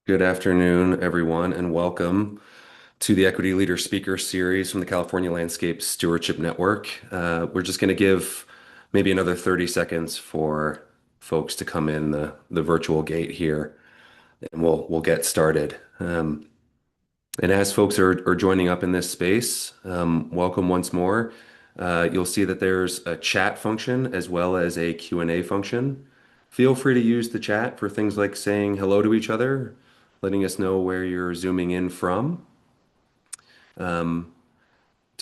Good afternoon, everyone, and welcome to the Equity Leader Speaker Series from the California Landscape Stewardship Network. We're just going to give maybe another 30 seconds for folks to come in the virtual gate here, and we'll get started. And as folks are joining up in this space, welcome once more. You'll see that there's a chat function as well as a Q&A function. Feel free to use the chat for things like saying hello to each other, letting us know where you're zooming in from, to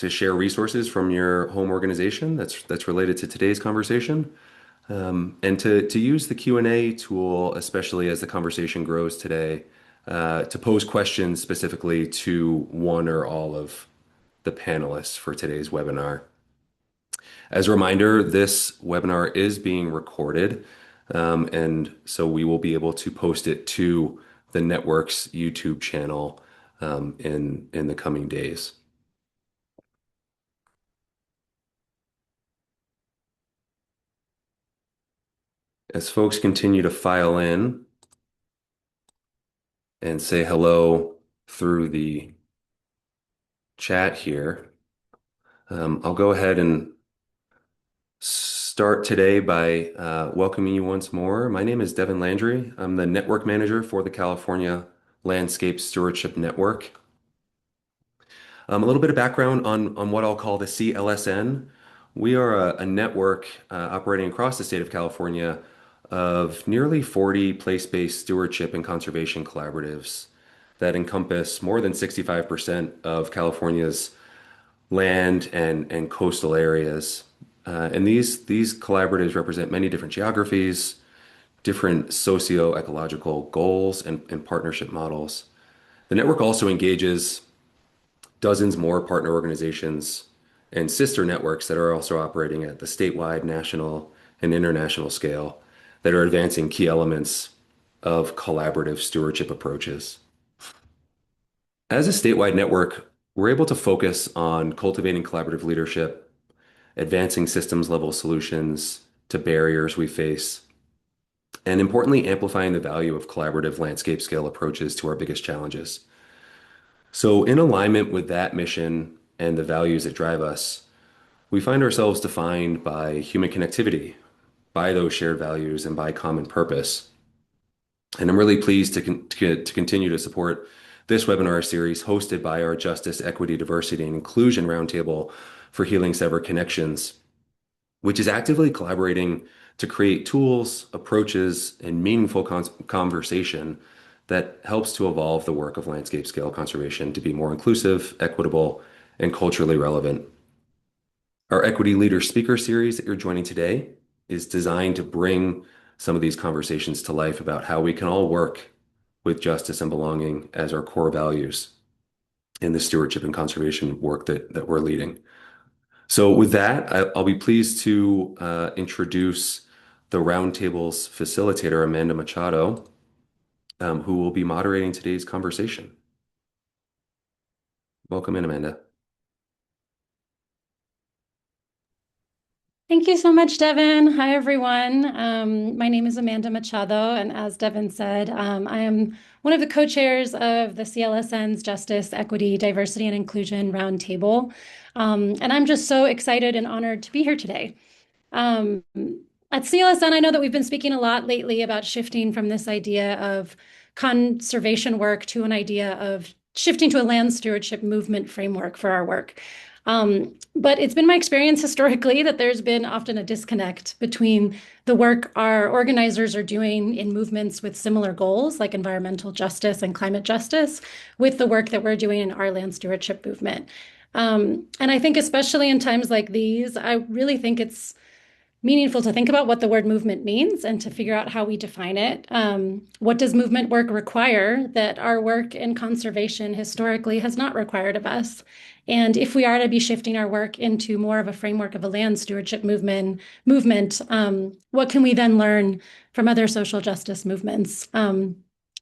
share resources from your home organization that's related to today's conversation, and to use the Q&A tool, especially as the conversation grows today, to pose questions specifically to one or all of the panelists for today's webinar. As a reminder, this webinar is being recorded, and so we will be able to post it to the network's YouTube channel in the coming days. As folks continue to file in and say hello through the chat here, I'll go ahead and start today by welcoming you once more. My name is Devin Landry. I'm the network manager for the California Landscape Stewardship Network. A little bit of background on what I'll call the CLSN. We are a network operating across the state of California of nearly 40 place-based stewardship and conservation collaboratives that encompass more than 65% of California's land and coastal areas. And these collaboratives represent many different geographies, different socio-ecological goals, and partnership models. The network also engages dozens more partner organizations and sister networks that are also operating at the statewide, national, and international scale that are advancing key elements of collaborative stewardship approaches. As a statewide network, we're able to focus on cultivating collaborative leadership, advancing systems level solutions to barriers we face, and importantly, amplifying the value of collaborative landscape scale approaches to our biggest challenges. So, in alignment with that mission and the values that drive us, we find ourselves defined by human connectivity, by those shared values, and by common purpose. And I'm really pleased to continue to support this webinar series hosted by our Justice, Equity, Diversity, and Inclusion Roundtable for Healing Severed Connections, which is actively collaborating to create tools, approaches, and meaningful conversation that helps to evolve the work of landscape scale conservation to be more inclusive, equitable, and culturally relevant. Our Equity Leader Speaker Series that you're joining today is designed to bring some of these conversations to life about how we can all work with justice and belonging as our core values in the stewardship and conservation work that we're leading. So with that, I'll be pleased to introduce the Roundtable's facilitator, Amanda Machado, who will be moderating today's conversation. Welcome in, Amanda. Thank you so much, Devin. Hi, everyone. My name is Amanda Machado, and as Devin said, I am one of the co-chairs of the CLSN's Justice, Equity, Diversity, and Inclusion Roundtable. And I'm just so excited and honored to be here today. At CLSN, I know that we've been speaking a lot lately about shifting from this idea of conservation work to an idea of shifting to a land stewardship movement framework for our work. But it's been my experience historically that there's been often a disconnect between the work our organizers are doing in movements with similar goals, like environmental justice and climate justice, with the work that we're doing in our land stewardship movement. And I think especially in times like these, I really think it's meaningful to think about what the word movement means and to figure out how we define it. What does movement work require that our work in conservation historically has not required of us? And if we are to be shifting our work into more of a framework of a land stewardship movement, what can we then learn from other social justice movements?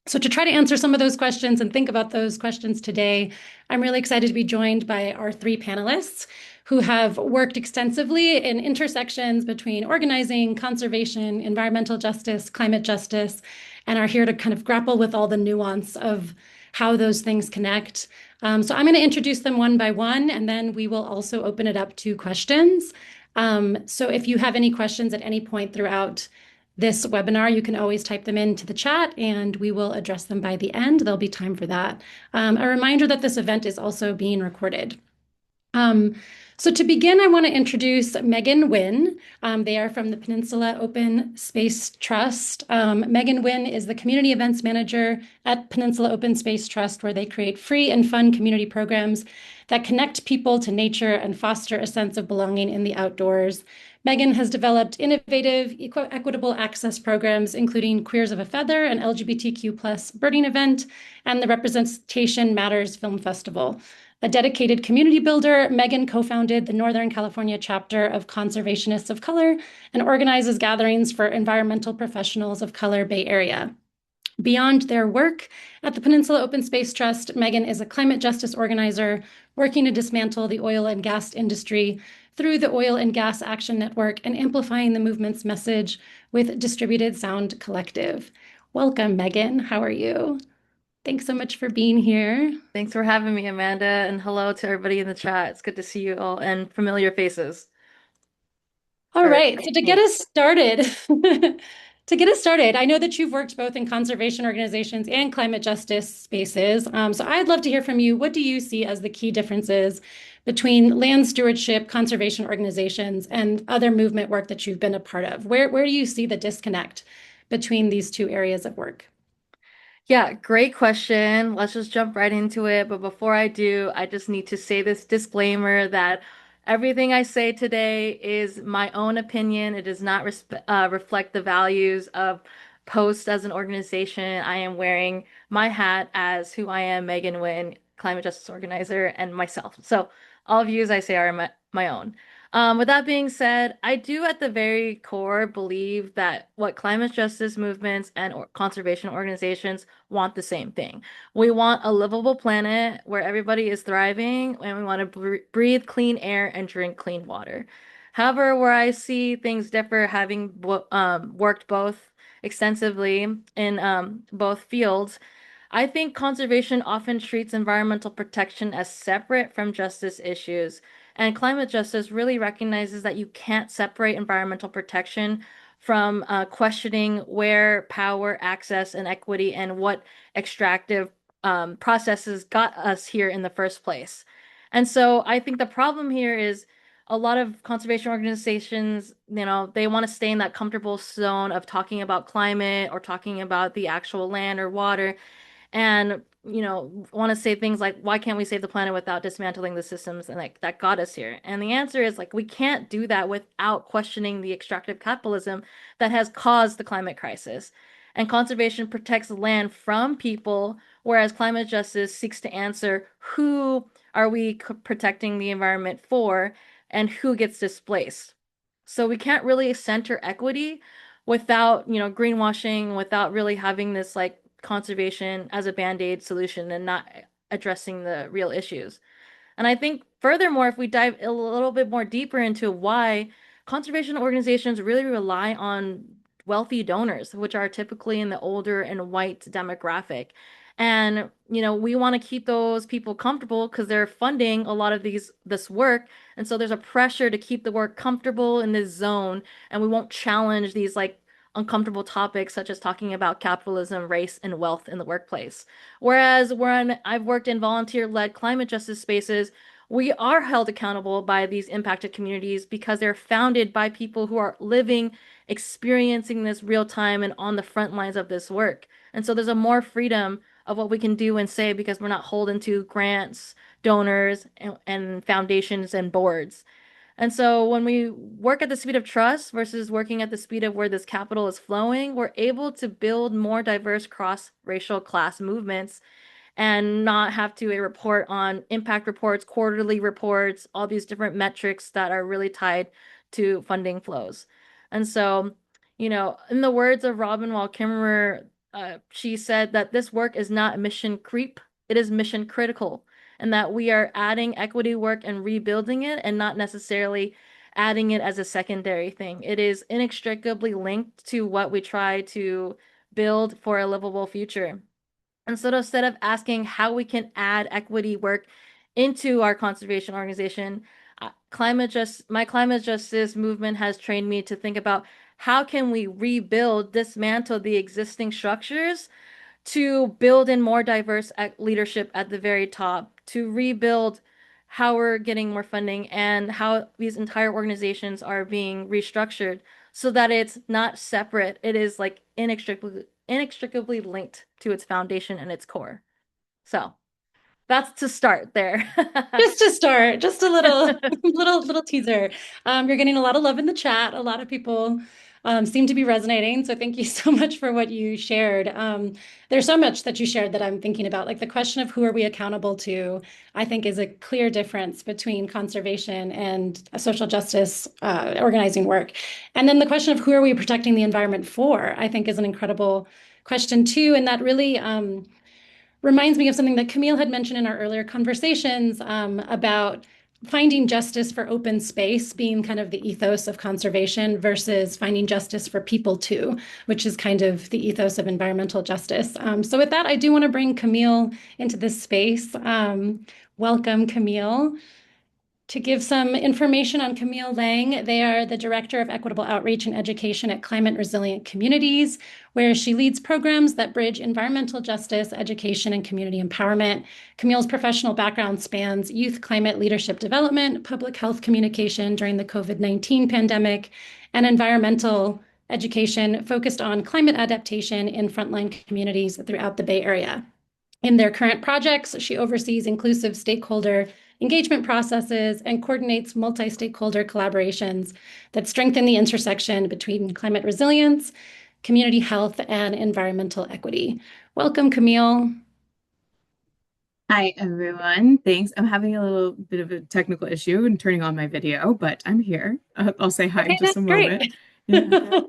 So to try to answer some of those questions and think about those questions today, I'm really excited to be joined by our three panelists who have worked extensively in intersections between organizing, conservation, environmental justice, climate justice, and are here to kind of grapple with all the nuance of how those things connect. So I'm going to introduce them one by one, and then we will also open it up to questions. So if you have any questions at any point throughout this webinar, you can always type them into the chat and we will address them by the end. There'll be time for that. A reminder that this event is also being recorded. Um, so to begin, I want to introduce Megan Wynn. They are from the Peninsula Open Space Trust. Megan Wynn is the Community Events Manager at Peninsula Open Space Trust, where they create free and fun community programs that connect people to nature and foster a sense of belonging in the outdoors. Megan has developed innovative, equitable access programs, including Queers of a Feather, an LGBTQ plus birding event, and the Representation Matters Film Festival. A dedicated community builder, Megan co-founded the Northern California chapter of Conservationists of Color and organizes gatherings for environmental professionals of color Bay Area. Beyond their work at the Peninsula Open Space Trust, Megan is a climate justice organizer working to dismantle the oil and gas industry through the Oil and Gas Action Network and amplifying the movement's message with Distributed Sound Collective. Welcome, Megan. How are you? Thanks so much for being here. Thanks for having me, Amanda, and hello to everybody in the chat. It's good to see you all and familiar faces. All Or right, so to get names. us started, I know that you've worked both in conservation organizations and climate justice spaces. So I'd love to hear from you. What do you see as the key differences between land stewardship, conservation organizations, and other movement work that you've been a part of? Where do you see the disconnect between these two areas of work? Yeah, great question. Let's just jump right into it. But before I do, I just need to say this disclaimer that everything I say today is my own opinion. It does not reflect the values of Post as an organization. I am wearing my hat as who I am, Megan Wynn, climate justice organizer, and myself. So all views I say are my own. With that being said, I do at the very core believe that what climate justice movements and conservation organizations want the same thing. We want a livable planet where everybody is thriving, and we want to breathe clean air and drink clean water. However, where I see things differ, having worked both extensively in both fields, I think conservation often treats environmental protection as separate from justice issues. And climate justice really recognizes that you can't separate environmental protection from questioning where power, access, and equity and what extractive processes got us here in the first place. And so I think the problem here is a lot of conservation organizations, they want to stay in that comfortable zone of talking about climate or talking about the actual land or water and want to say things like, why can't we save the planet without dismantling the systems and like that got us here? And the answer is like we can't do that without questioning the extractive capitalism that has caused the climate crisis. And conservation protects land from people, whereas climate justice seeks to answer who are we protecting the environment for and who gets displaced. So we can't really center equity without, greenwashing, without really having this like conservation as a band-aid solution and not addressing the real issues. And I think furthermore, if we dive a little bit more deeper into why conservation organizations really rely on wealthy donors, which are typically in the older and white demographic. And, we want to keep those people comfortable because they're funding a lot of this work. And so there's a pressure to keep the work comfortable in this zone. And we won't challenge these like uncomfortable topics such as talking about capitalism, race, and wealth in the workplace. Whereas when I've worked in volunteer-led climate justice spaces, we are held accountable by these impacted communities because they're founded by people who are living, experiencing this real time and on the front lines of this work. And so there's a more freedom of what we can do and say because we're not holding to grants, donors, and foundations and boards. And so when we work at the speed of trust versus working at the speed of where this capital is flowing, we're able to build more diverse cross-racial class movements and not have to report on impact reports, quarterly reports, all these different metrics that are really tied to funding flows. And so, in the words of Robin Wall Kimmerer, she said that this work is not mission creep, it is mission critical, and that we are adding equity work and rebuilding it and not necessarily adding it as a secondary thing. It is inextricably linked to what we try to build for a livable future. And so instead of asking how we can add equity work into our conservation organization, my climate justice movement has trained me to think about how can we rebuild, dismantle the existing structures to build in more diverse leadership at the very top, to rebuild how we're getting more funding and how these entire organizations are being restructured so that it's not separate. It is like inextricably linked to its foundation and its core. So that's to start there. Just to start, just a little, little teaser. You're getting a lot of love in the chat. A lot of people seem to be resonating. So thank you so much for what you shared. There's so much that you shared that I'm thinking about. Like the question of who are we accountable to, I think is a clear difference between conservation and social justice organizing work. And then the question of who are we protecting the environment for, I think is an incredible question too. And that really reminds me of something that Camille had mentioned in our earlier conversations about finding justice for open space being kind of the ethos of conservation versus finding justice for people too, which is kind of the ethos of environmental justice. So with that, I do want to bring Camille into this space. Welcome, Camille. To give some information on Camille Lang, they are the Director of Equitable Outreach and Education at Climate Resilient Communities, where she leads programs that bridge environmental justice, education, and community empowerment. Camille's professional background spans youth climate leadership development, public health communication during the COVID-19 pandemic, and environmental education focused on climate adaptation in frontline communities throughout the Bay Area. In their current projects, she oversees inclusive stakeholder engagement processes and coordinates multi-stakeholder collaborations that strengthen the intersection between climate resilience, community health, and environmental equity. Welcome, Camille. Hi, everyone. Thanks. I'm having a little bit of a technical issue in turning on my video, but I'm here. I'll say hi in just a moment. Yeah.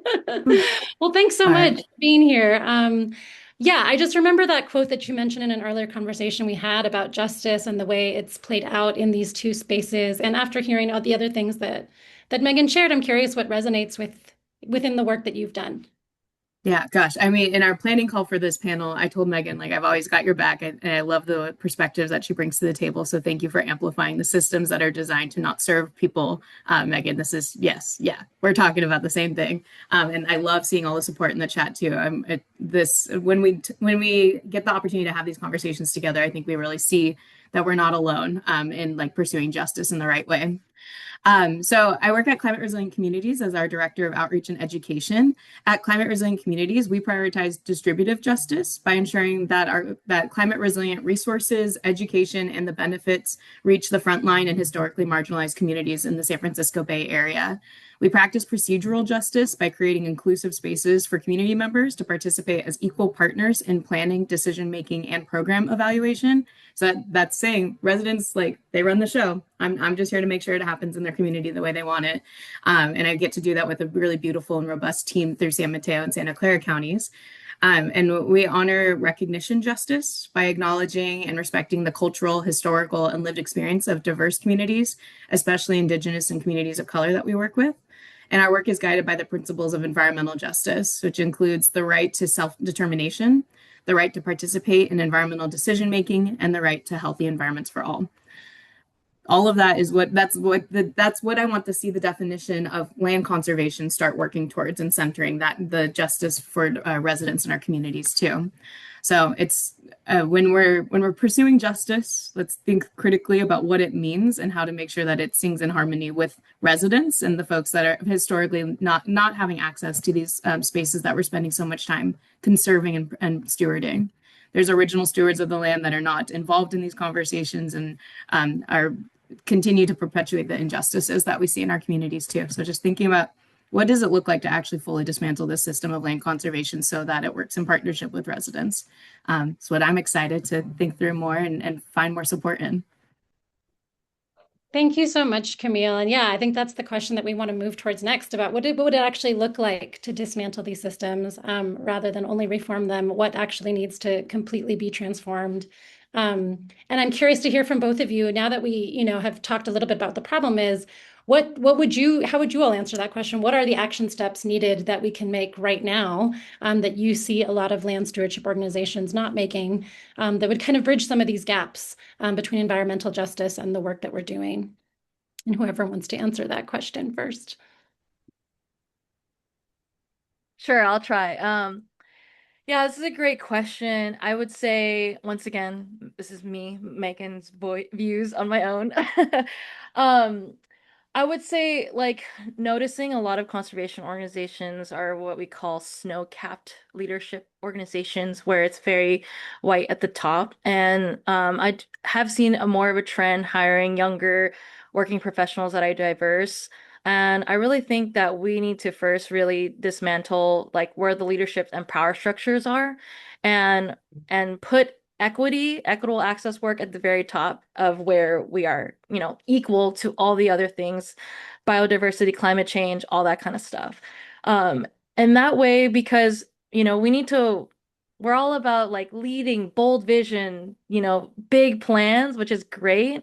Well, thanks so All much right. for being here. Yeah, I just remember that quote that you mentioned in an earlier conversation we had about justice and the way it's played out in these two spaces. And after hearing all the other things that Megan shared, I'm curious what resonates within the work that you've done. Yeah, gosh. I mean, in our planning call for this panel, I told Megan, like, I've always got your back, and I love the perspectives that she brings to the table. So thank you for amplifying the systems that are designed to not serve people. Megan, this is, yes, yeah, we're talking about the same thing. And I love seeing all the support in the chat too. When we get the opportunity to have these conversations together, I think we really see that we're not alone in like pursuing justice in the right way. So I work at Climate Resilient Communities as our Director of Outreach and Education. At Climate Resilient Communities, we prioritize distributive justice by ensuring that climate resilient resources, education, and the benefits reach the frontline and historically marginalized communities in the San Francisco Bay Area. We practice procedural justice by creating inclusive spaces for community members to participate as equal partners in planning, decision-making, and program evaluation. So that's saying residents, like, they run the show. I'm just here to make sure it happens in their community the way they want it. And I get to do that with a really beautiful and robust team through San Mateo and Santa Clara counties. And we honor recognition justice by acknowledging and respecting the cultural, historical, and lived experience of diverse communities, especially Indigenous and communities of color that we work with. And our work is guided by the principles of environmental justice, which includes the right to self-determination, the right to participate in environmental decision-making, and the right to healthy environments for all. All of that is that's what I want to see the definition of land conservation start working towards and centering that the justice for residents in our communities too. So it's when we're pursuing justice, let's think critically about what it means and how to make sure that it sings in harmony with residents and the folks that are historically not having access to these spaces that we're spending so much time conserving and stewarding. There's original stewards of the land that are not involved in these conversations and are continue to perpetuate the injustices that we see in our communities too. So just thinking about what does it look like to actually fully dismantle this system of land conservation so that it works in partnership with residents? It's what I'm excited to think through more and find more support in. Thank you so much, Camille. And yeah, I think that's the question that we want to move towards next about what would it actually look like to dismantle these systems rather than only reform them, what actually needs to completely be transformed. And I'm curious to hear from both of you now that we, have talked a little bit about the problem is, How would you all answer that question? What are the action steps needed that we can make right now that you see a lot of land stewardship organizations not making that would kind of bridge some of these gaps between environmental justice and the work that we're doing? And whoever wants to answer that question first. Sure, I'll try. Yeah, this is a great question. I would say, once again, this is me, Megan's views on my own. Um, I would say, like, noticing a lot of conservation organizations are what we call snow-capped leadership organizations, where it's very white at the top. And have seen a more of a trend hiring younger working professionals that are diverse. And I really think that we need to first really dismantle like where the leadership and power structures are and put equitable access work at the very top of where we are, equal to all the other things, biodiversity, climate change, all that kind of stuff. Um, and that way, because, we're all about like leading bold vision, big plans, which is great.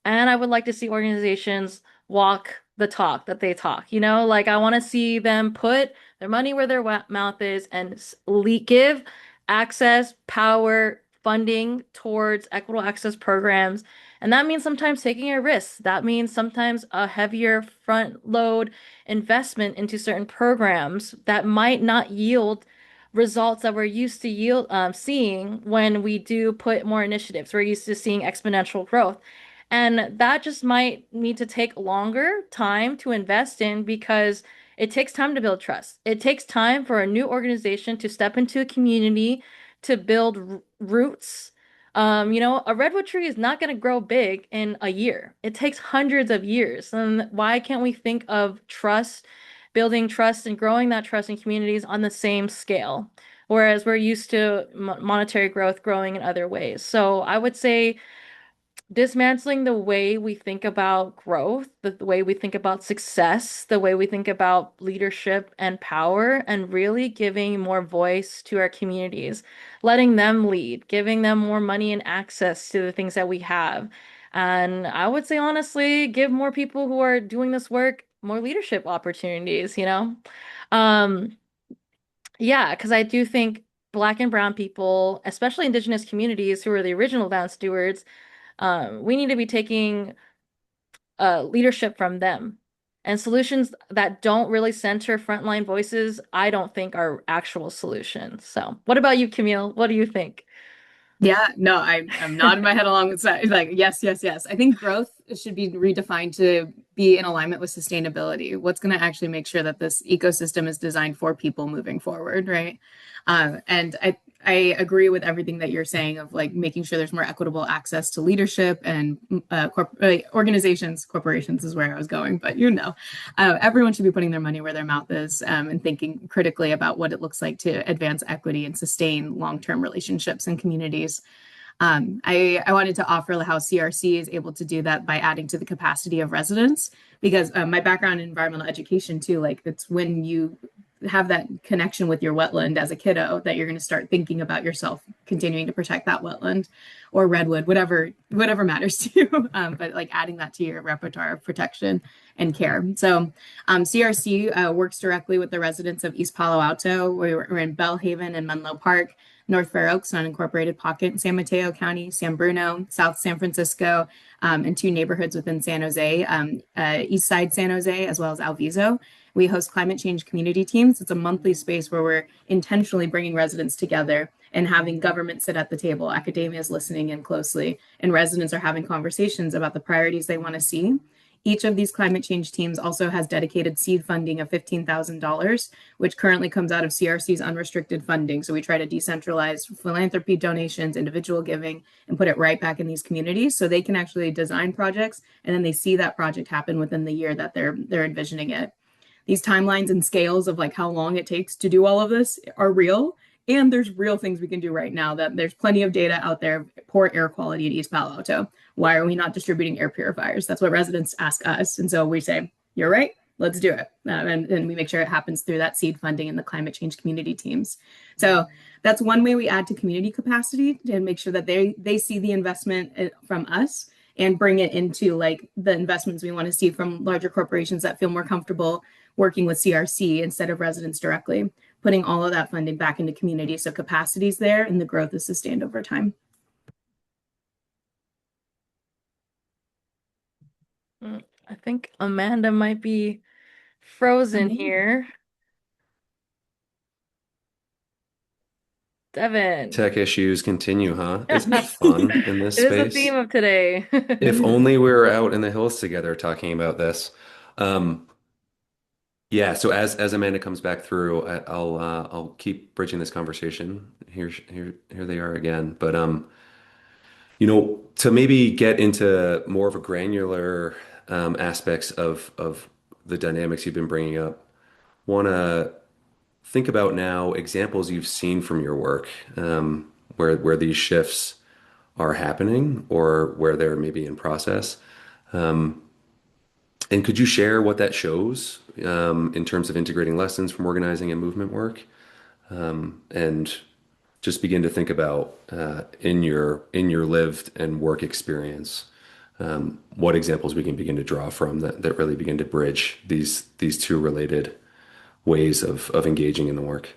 And I would like to see organizations walk the talk that they talk, like I want to see them put their money where their mouth is and give access, power, funding towards equitable access programs. And that means sometimes taking a risk. That means sometimes a heavier front load investment into certain programs that might not yield results that we're used to seeing when we do put more initiatives. We're used to seeing exponential growth. And that just might need to take longer time to invest in because it takes time to build trust. It takes time for a new organization to step into a community to build roots. A redwood tree is not going to grow big in a year. It takes hundreds of years. And why can't we think of trust, building trust and growing that trust in communities on the same scale? Whereas we're used to monetary growth growing in other ways. So I would say dismantling the way we think about growth, the way we think about success, the way we think about leadership and power, and really giving more voice to our communities, letting them lead, giving them more money and access to the things that we have. And I would say, honestly, give more people who are doing this work more leadership opportunities. Um, yeah, because I do think Black and Brown people, especially Indigenous communities who are the original land stewards, we need to be taking leadership from them. And solutions that don't really center frontline voices, I don't think are actual solutions. So, what about you, Camille? What do you think? Yeah, no, I'm nodding my head along with that. Like, yes, yes, yes. I think growth should be redefined to be in alignment with sustainability. What's going to actually make sure that this ecosystem is designed for people moving forward, right? And I agree with everything that you're saying of like making sure there's more equitable access to leadership and organizations, corporations is where I was going, but everyone should be putting their money where their mouth is and thinking critically about what it looks like to advance equity and sustain long-term relationships and communities. I wanted to offer how CRC is able to do that by adding to the capacity of residents, because my background in environmental education too, like it's when you have that connection with your wetland as a kiddo that you're going to start thinking about yourself continuing to protect that wetland or redwood, whatever matters to you. But like adding that to your repertoire of protection and care. So CRC works directly with the residents of East Palo Alto. We're in Bellhaven and Menlo Park, North Fair Oaks, unincorporated pocket in San Mateo County, San Bruno, South San Francisco, and two neighborhoods within San Jose, East Side San Jose, as well as Alviso. We host climate change community teams. It's a monthly space where we're intentionally bringing residents together and having government sit at the table. Academia is listening in closely, and residents are having conversations about the priorities they want to see. Each of these climate change teams also has dedicated seed funding of $15,000, which currently comes out of CRC's unrestricted funding. So we try to decentralize philanthropy donations, individual giving, and put it right back in these communities so they can actually design projects and then they see that project happen within the year that they're envisioning it. These timelines and scales of like how long it takes to do all of this are real. And there's real things we can do right now that there's plenty of data out there of poor air quality in East Palo Alto. Why are we not distributing air purifiers? That's what residents ask us. And so we say, you're right, let's do it. And we make sure it happens through that seed funding and the climate change community teams. So that's one way we add to community capacity and make sure that they see the investment from us. and bring it into like the investments we want to see from larger corporations that feel more comfortable working with CRC instead of residents directly, putting all of that funding back into community so capacity is there and the growth is sustained over time. I think Amanda might be frozen here. Devin. Tech issues continue, huh? Isn't it fun in this It is the theme space? of today. If only we were out in the hills together talking about this. Um, yeah, so as Amanda comes back through, I'll keep bridging this conversation. Here they are again. But to maybe get into more of a granular aspects of the dynamics you've been bringing up, want to think about now examples you've seen from your work, where these shifts are happening or where they're maybe in process. And could you share what that shows in terms of integrating lessons from organizing and movement work? And just begin to think about in your lived and work experience, what examples we can begin to draw from that really begin to bridge these two related ways of engaging in the work.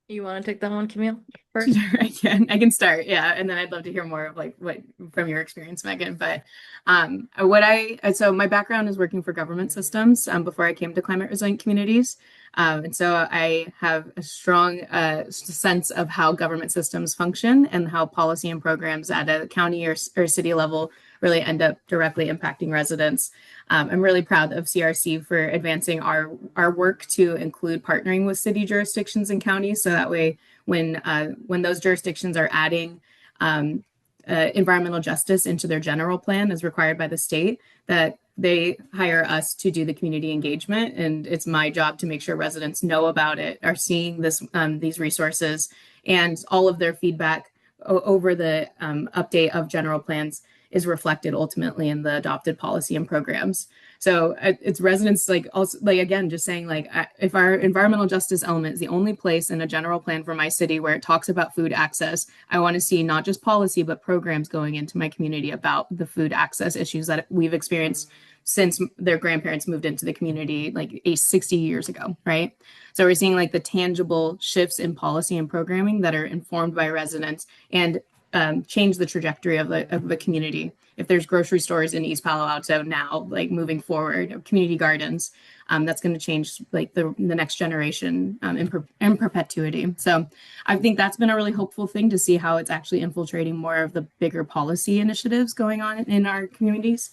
You want to take that one, Camille, first? Sure, I can start. Yeah. And then I'd love to hear more of like what from your experience, Megan. But so my background is working for government systems before I came to climate resilient communities. And so I have a strong sense of how government systems function and how policy and programs at a county or city level really end up directly impacting residents. I'm really proud of CRC for advancing our work to include partnering with city jurisdictions and counties. So that way, when those jurisdictions are adding environmental justice into their general plan as required by the state, that they hire us to do the community engagement. And it's my job to make sure residents know about it, are seeing these resources, and all of their feedback over the update of general plans is reflected ultimately in the adopted policy and programs. So it's residents like also like again just saying like if our environmental justice element is the only place in a general plan for my city where it talks about food access, I want to see not just policy but programs going into my community about the food access issues that we've experienced since their grandparents moved into the community like 60 years ago, right? So we're seeing like the tangible shifts in policy and programming that are informed by residents and change the trajectory of the community. If there's grocery stores in East Palo Alto now, like moving forward, or community gardens, that's going to change like the next generation in perpetuity. So I think that's been a really hopeful thing to see how it's actually infiltrating more of the bigger policy initiatives going on in our communities.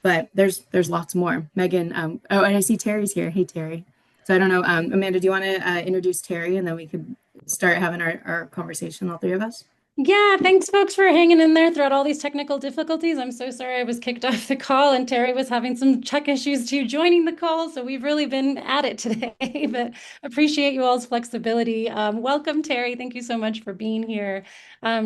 But there's lots more. Megan, and I see Terry's here. Hey, Terry. So I don't know, Amanda, do you want to introduce Terry and then we could start having our conversation, all three of us? Yeah, thanks folks for hanging in there throughout all these technical difficulties. I'm so sorry I was kicked off the call and Terry was having some tech issues too joining the call. So we've really been at it today, but appreciate you all's flexibility. Welcome, Terry. Thank you so much for being here.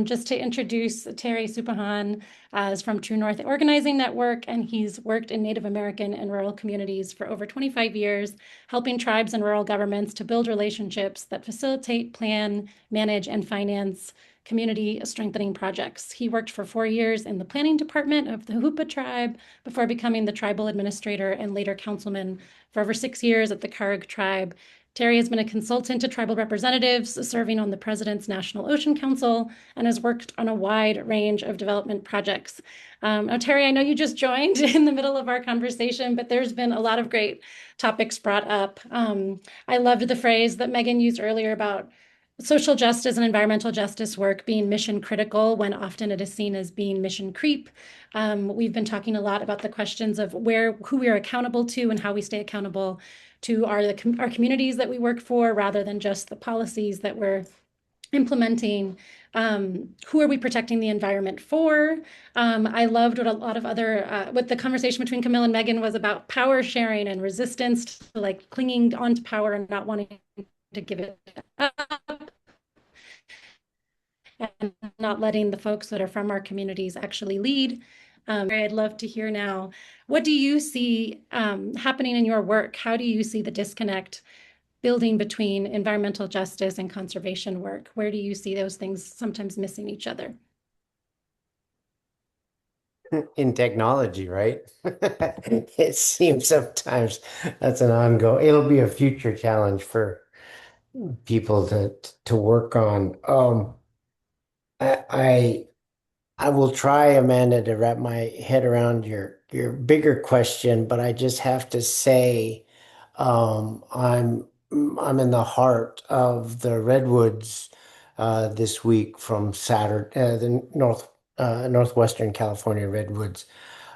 Just to introduce Terry Supahan is from True North Organizing Network, and he's worked in Native American and rural communities for over 25 years, helping tribes and rural governments to build relationships that facilitate, plan, manage, and finance community strengthening projects. He worked for 4 years in the planning department of the Hoopa tribe before becoming the tribal administrator and later councilman for over 6 years at the Karg tribe. Terry has been a consultant to tribal representatives, serving on the President's National Ocean Council, and has worked on a wide range of development projects. Now, Terry, I know you just joined in the middle of our conversation, but there's been a lot of great topics brought up. I loved the phrase that Megan used earlier about social justice and environmental justice work being mission critical when often it is seen as being mission creep. We've been talking a lot about the questions of who we are accountable to and how we stay accountable to our communities that we work for, rather than just the policies that we're implementing. Who are we protecting the environment for? I loved what a lot of what the conversation between Camille and Megan was about power sharing and resistance to like clinging onto power and not wanting to give it up, and not letting the folks that are from our communities actually lead. I'd love to hear now, what do you see happening in your work? How do you see the disconnect building between environmental justice and conservation work? Where do you see those things sometimes missing each other? in technology, right? It seems sometimes that's an ongoing, it'll be a future challenge for people to work on. I, I I will try, Amanda, to wrap my head around your bigger question, but I just have to say, um, I'm I'm in the heart of the redwoods this week from Saturday, the northwestern California redwoods,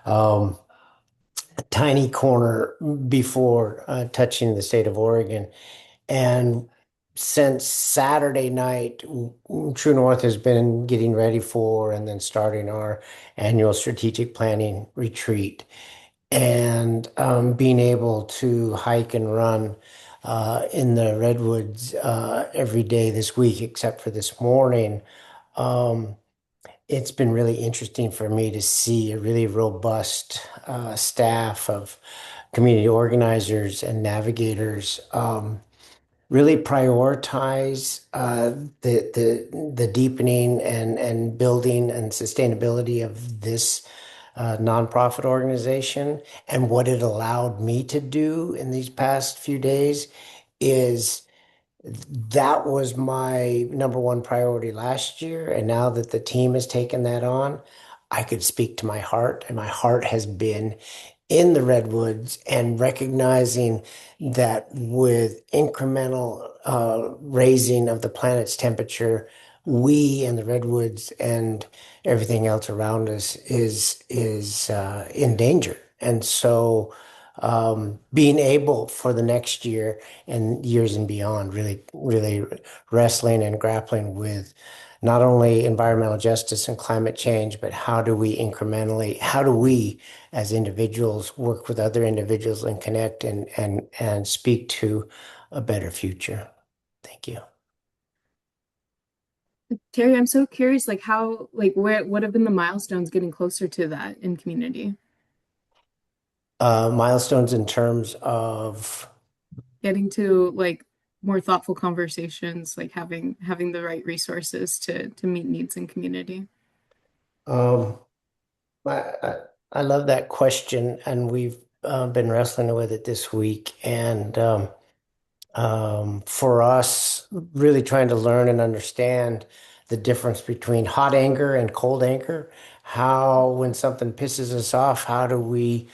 um, a tiny corner before touching the state of Oregon. And since Saturday night, True North has been getting ready for and then starting our annual strategic planning retreat. And being able to hike and run in the redwoods every day this week, except for this morning, um, it's been really interesting for me to see a really robust staff of community organizers and navigators. Really prioritize the deepening and building and sustainability of this nonprofit organization. And what it allowed me to do in these past few days is that was my number one priority last year. And now that the team has taken that on, I could speak to my heart, and my heart has been in the redwoods and recognizing that with incremental raising of the planet's temperature, we and the redwoods and everything else around us is in danger. And so being able for the next year and years and beyond, really wrestling and grappling with not only environmental justice and climate change, but how do we as individuals work with other individuals and connect and speak to a better future. Thank you. Terry, I'm so curious, like how, like what have been the milestones getting closer to that in community? Milestones in terms of Getting to like more thoughtful conversations, like having the right resources to meet needs in community. um, I, I, I love that question, and we've been wrestling with it this week. And for us, really trying to learn and understand the difference between hot anger and cold anger. How, when something pisses us off, how do we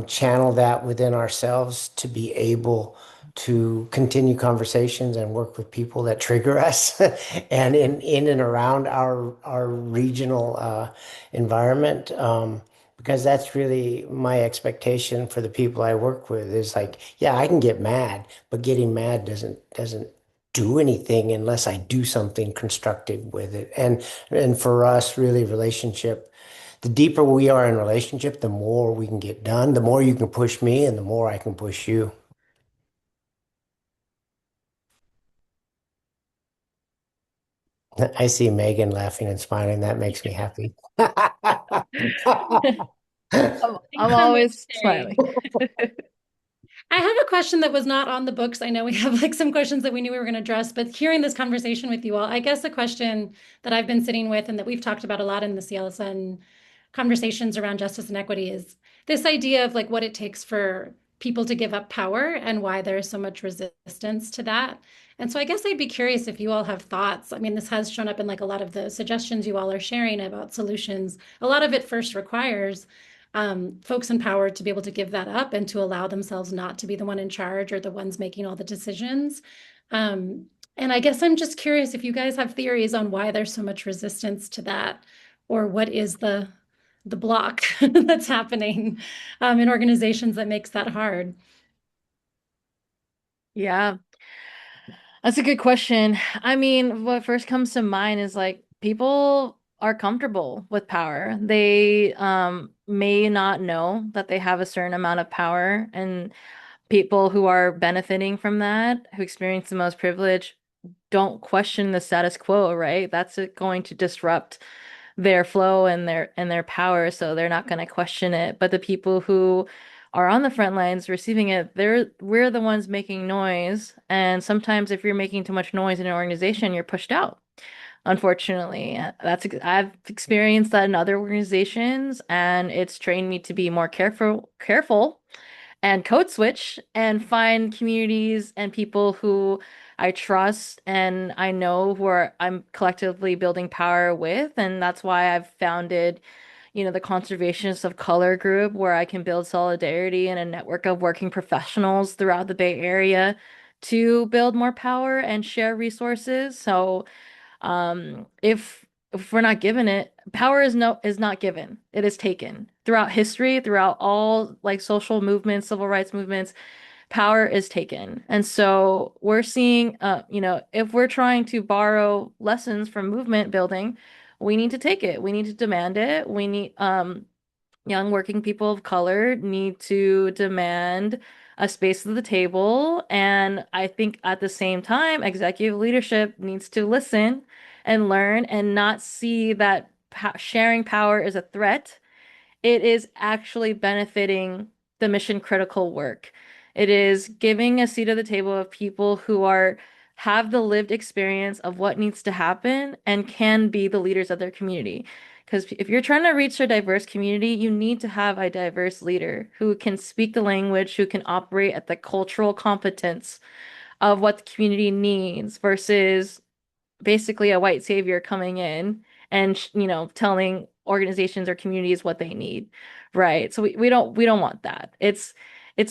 channel that within ourselves to be able to continue conversations and work with people that trigger us and in and around our regional environment. Because that's really my expectation for the people I work with is like, yeah, I can get mad, but getting mad doesn't do anything unless I do something constructive with it. And for us, really, relationship, the deeper we are in relationship, the more we can get done, the more you can push me, and the more I can push you. I see Megan laughing and smiling. That makes me happy. I'm Thanks so much, always Terry. smiling. I have a question that was not on the books. I know we have like some questions that we knew we were going to address, but hearing this conversation with you all, I guess a question that I've been sitting with and that we've talked about a lot in the CLSN conversations around justice and equity is this idea of like what it takes for people to give up power and why there's so much resistance to that. And so I guess I'd be curious if you all have thoughts. I mean, this has shown up in like a lot of the suggestions you all are sharing about solutions. A lot of it first requires folks in power to be able to give that up and to allow themselves not to be the one in charge or the ones making all the decisions. Um, and I guess I'm just curious if you guys have theories on why there's so much resistance to that, or what is the block that's happening in organizations that makes that hard. Yeah, that's a good question. I mean, what first comes to mind is like people are comfortable with power. They may not know that they have a certain amount of power, and people who are benefiting from that, who experience the most privilege, don't question the status quo, right? That's going to disrupt their flow and their power, so they're not going to question it. But the people who are on the front lines receiving it, we're the ones making noise. And sometimes if you're making too much noise in an organization, you're pushed out. unfortunately. I've experienced that in other organizations, and it's trained me to be more careful and code switch and find communities and people who I trust and I know I'm collectively building power with. And that's why I've founded, the Conservationists of Color group, where I can build solidarity and a network of working professionals throughout the Bay Area to build more power and share resources. So if we're not given it, power is not given. It is taken. Throughout history, throughout all like social movements, civil rights movements, power is taken. And so we're seeing if we're trying to borrow lessons from movement building, we need to take it. We need to demand it. We need young working people of color need to demand a space at the table. And I think at the same time, executive leadership needs to listen and learn and not see that sharing power is a threat. It is actually benefiting the mission critical work. It is giving a seat at the table of people who have the lived experience of what needs to happen and can be the leaders of their community. Because if you're trying to reach a diverse community, you need to have a diverse leader who can speak the language, who can operate at the cultural competence of what the community needs versus basically a white savior coming in and telling organizations or communities what they need, right? So we don't want that. It's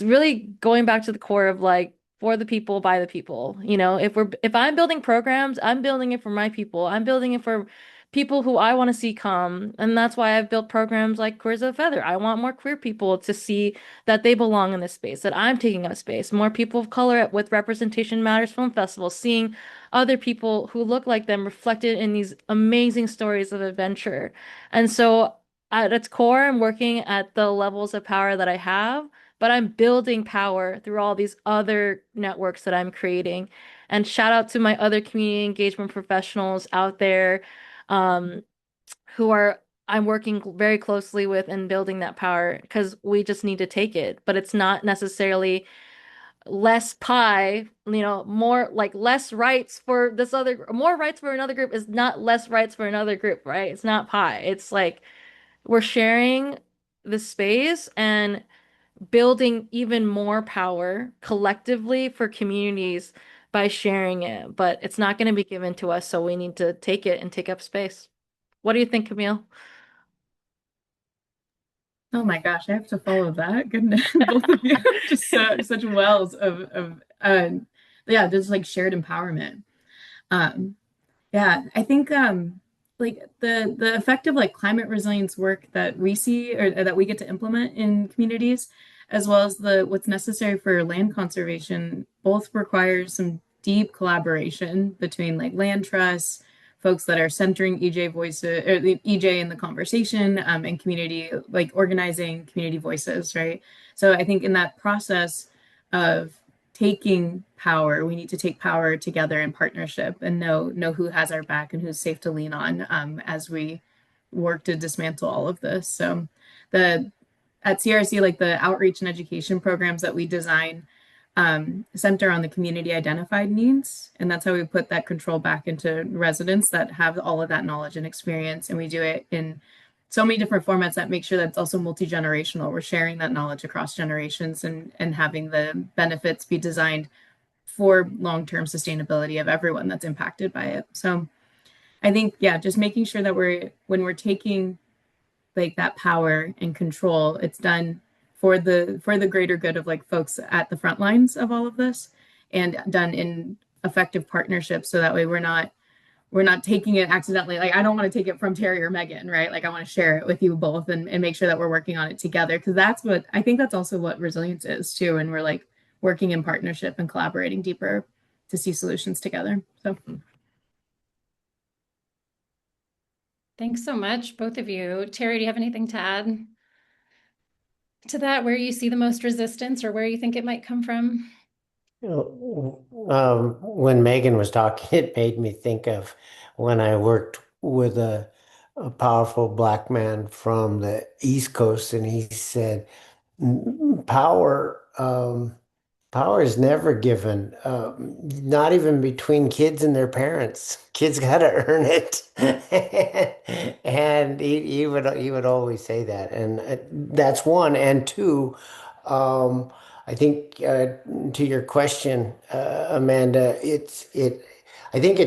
really going back to the core of like for the people by the people. If I'm building programs, I'm building it for my people. I'm building it for people who I want to see come, and that's why I've built programs like Queers of a Feather. I want more queer people to see that they belong in this space, that I'm taking up space. More people of color with Representation Matters Film Festival, seeing other people who look like them reflected in these amazing stories of adventure. And so at its core, I'm working at the levels of power that I have, but I'm building power through all these other networks that I'm creating. And shout out to my other community engagement professionals out there, um, who are I'm working very closely with and building that power because we just need to take it. But it's not necessarily less pie, more like less rights for this other, more rights for another group is not less rights for another group, right? It's not pie. It's like we're sharing the space and building even more power collectively for communities by sharing it. But it's not going to be given to us, so we need to take it and take up space. What do you think, Camille? Oh my gosh, I have to follow that. Goodness, both of you just such wells of yeah, just like shared empowerment. Um, yeah, I think like the effective like climate resilience work that we see or that we get to implement in communities, as well as the what's necessary for land conservation, both require some deep collaboration between like land trusts, folks that are centering EJ voices or the EJ in the conversation, and community like organizing community voices, right? So I think in that process of taking power, we need to take power together in partnership and know who has our back and who's safe to lean on, as we work to dismantle all of this. So the at CRC, like the outreach and education programs that we design, center on the community identified needs. And that's how we put that control back into residents that have all of that knowledge and experience. And we do it in so many different formats that make sure that it's also multi-generational. We're sharing that knowledge across generations and having the benefits be designed for long-term sustainability of everyone that's impacted by it. So I think, yeah, just making sure that when we're taking like that power and control, it's done for the greater good of like folks at the front lines of all of this and done in effective partnerships so that way we're not taking it accidentally. Like I don't want to take it from Terry or Megan, right? Like I want to share it with you both and make sure that we're working on it together. Cause that's what I think that's also what resilience is too. And we're like working in partnership and collaborating deeper to see solutions together. So Thanks so much, both of you. Terry, do you have anything to add to that, where you see the most resistance or where you think it might come from? When Megan was talking, it made me think of when I worked with a powerful black man from the East Coast, and he said, Power Power is never given, not even between kids and their parents. Kids got to earn it, and he would always say that, and that's one. And two, I think to your question, Amanda, I think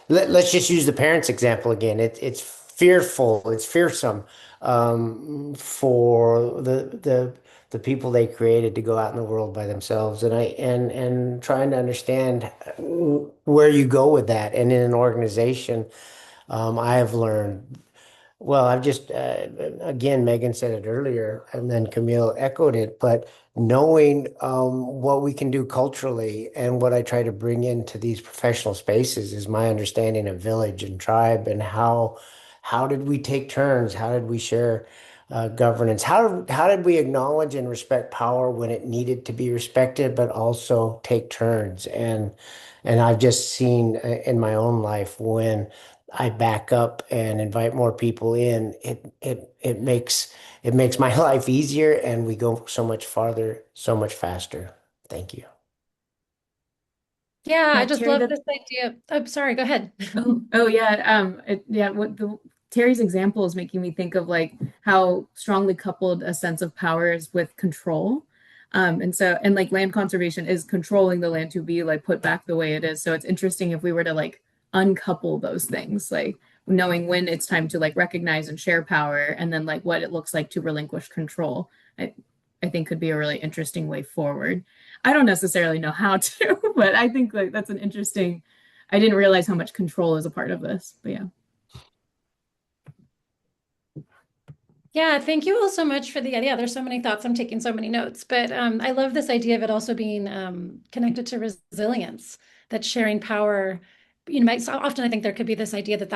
let's just use the parents example again. It's fearful, it's fearsome for the people they created to go out in the world by themselves, and trying to understand where you go with that. And in an organization, I have learned, well, I've just, again, Megan said it earlier, and then Camille echoed it, but knowing what we can do culturally and what I try to bring into these professional spaces is my understanding of village and tribe, and how did we take turns? How did we share governance? How did we acknowledge and respect power when it needed to be respected, but also take turns? And I've just seen in my own life, when I back up and invite more people in, it makes my life easier, and we go so much farther, so much faster. Thank you. Yeah, I Yeah, just Terry, love that's this idea. I'm sorry, go ahead. oh yeah, yeah. What the Terry's example is making me think of like how strongly coupled a sense of power is with control, and like land conservation is controlling the land to be like put back the way it is. So it's interesting if we were to like uncouple those things, like knowing when it's time to like recognize and share power, and then like what it looks like to relinquish control. I think could be a really interesting way forward. I don't necessarily know how to, but I think like that's an interesting. I didn't realize how much control is a part of this, but yeah. Yeah, thank you all so much for the idea. There's so many thoughts. I'm taking so many notes, but I love this idea of it also being connected to resilience, that sharing power, so often I think there could be this idea that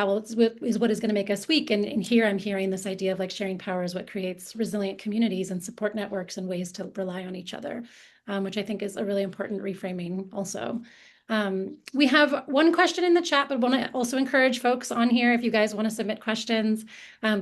is what is going to make us weak. And here I'm hearing this idea of like sharing power is what creates resilient communities and support networks and ways to rely on each other, which I think is a really important reframing also. We have one question in the chat, but want to also encourage folks on here, if you guys want to submit questions,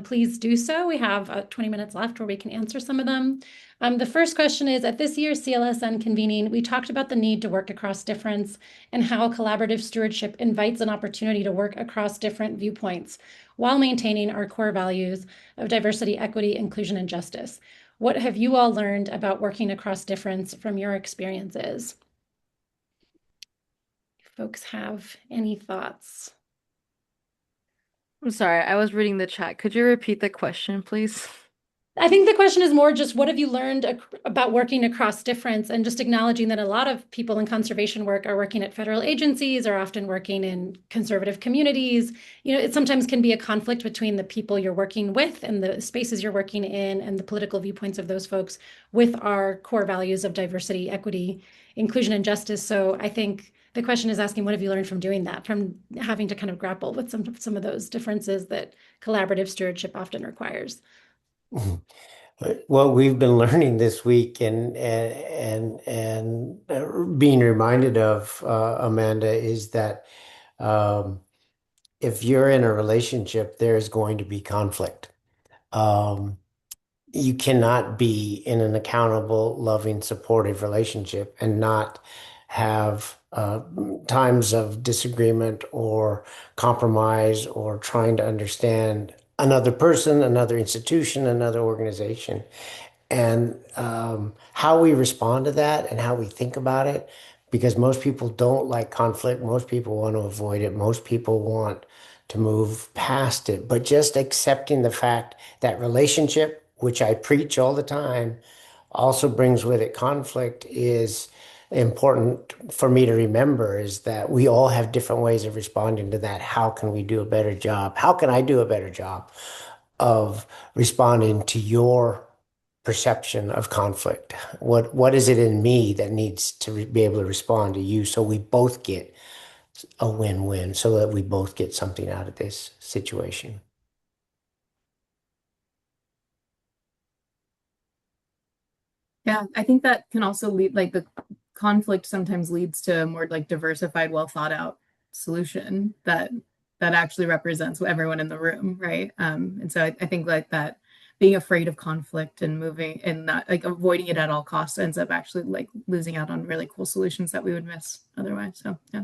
please do so. We have 20 minutes left where we can answer some of them. The first question is, at this year's CLSN convening, we talked about the need to work across difference and how collaborative stewardship invites an opportunity to work across different viewpoints while maintaining our core values of diversity, equity, inclusion, and justice. What have you all learned about working across difference from your experiences? If folks have any thoughts? I'm sorry, I was reading the chat. Could you repeat the question, please? I think the question is more just what have you learned about working across difference, and just acknowledging that a lot of people in conservation work are working at federal agencies, are often working in conservative communities. It sometimes can be a conflict between the people you're working with and the spaces you're working in and the political viewpoints of those folks with our core values of diversity, equity, inclusion, and justice. So I think the question is asking, what have you learned from doing that, from having to kind of grapple with some of those differences that collaborative stewardship often requires? What we've been learning this week, and being reminded of, Amanda, is that um, if you're in a relationship, there's going to be conflict. Um, you cannot be in an accountable, loving, supportive relationship and not have times of disagreement or compromise, or trying to understand another person, another institution, another organization. And how we respond to that and how we think about it, because most people don't like conflict. Most people want to avoid it. Most people want to move past it. But just accepting the fact that relationship, which I preach all the time, also brings with it conflict, is important for me to remember, is that we all have different ways of responding to that. How can we do a better job? How can I do a better job of responding to your perception of conflict? What is it in me that needs to be able to respond to you, so we both get a win-win, so that we both get something out of this situation? Yeah, I think that can also lead, like the conflict sometimes leads to a more like diversified, well thought out solution that actually represents everyone in the room, right? And so I think like that being afraid of conflict and moving and not like avoiding it at all costs ends up actually like losing out on really cool solutions that we would miss otherwise. So yeah.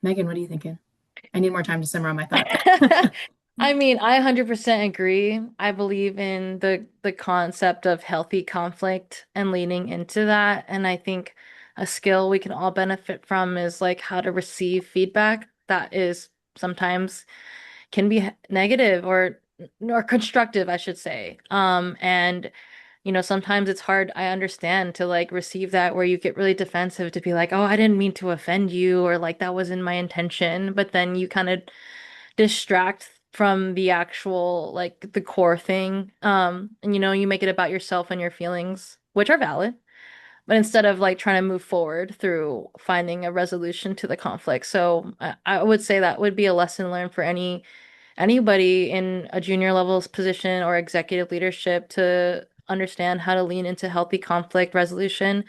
Megan, what are you thinking? I need more time to simmer on my thoughts. I mean, I 100% agree. I believe in the concept of healthy conflict and leaning into that. And I think a skill we can all benefit from is like how to receive feedback that is sometimes can be negative or constructive, I should say. And sometimes it's hard, I understand, to like receive that where you get really defensive to be like, oh, I didn't mean to offend you, or like that wasn't my intention. But then you kind of distract from the actual like the core thing. And you make it about yourself and your feelings, which are valid, but instead of like trying to move forward through finding a resolution to the conflict. So I would say that would be a lesson learned for anybody in a junior levels position or executive leadership to understand how to lean into healthy conflict resolution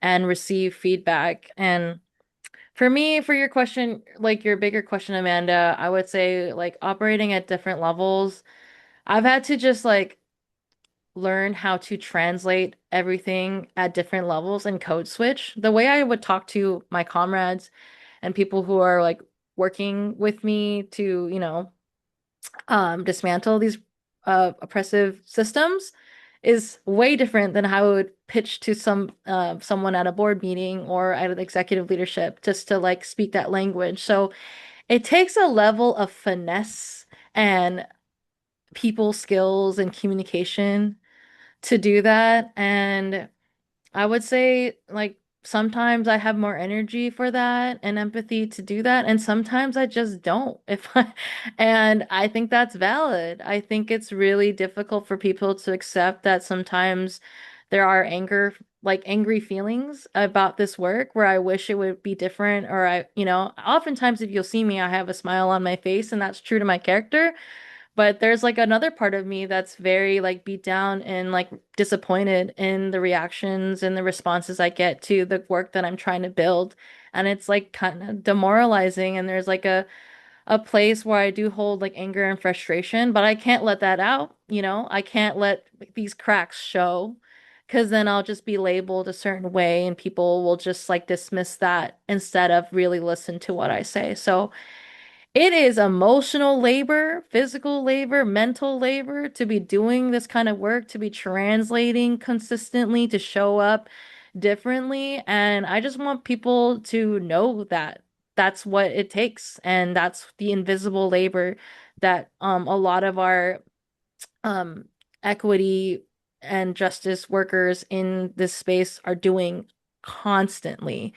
and receive feedback. And for me, for your question, like your bigger question, Amanda, I would say like operating at different levels, I've had to just like learn how to translate everything at different levels and code switch. The way I would talk to my comrades and people who are like working with me to, dismantle these oppressive systems is way different than how I would pitch to someone at a board meeting or at an executive leadership just to like speak that language. So it takes a level of finesse and people skills and communication to do that. And I would say, like, sometimes I have more energy for that and empathy to do that, and sometimes I just don't. And I think that's valid. I think it's really difficult for people to accept that sometimes there are angry feelings about this work where I wish it would be different, or oftentimes if you'll see me, I have a smile on my face, and that's true to my character. But there's like another part of me that's very like beat down and like disappointed in the reactions and the responses I get to the work that I'm trying to build. And it's like kind of demoralizing. And there's like a place where I do hold like anger and frustration, but I can't let that out, I can't let like, these cracks show because then I'll just be labeled a certain way and people will just like dismiss that instead of really listen to what I say. So it is emotional labor, physical labor, mental labor to be doing this kind of work, to be translating consistently, to show up differently. And I just want people to know that that's what it takes. And that's the invisible labor that a lot of our um, equity and justice workers in this space are doing constantly.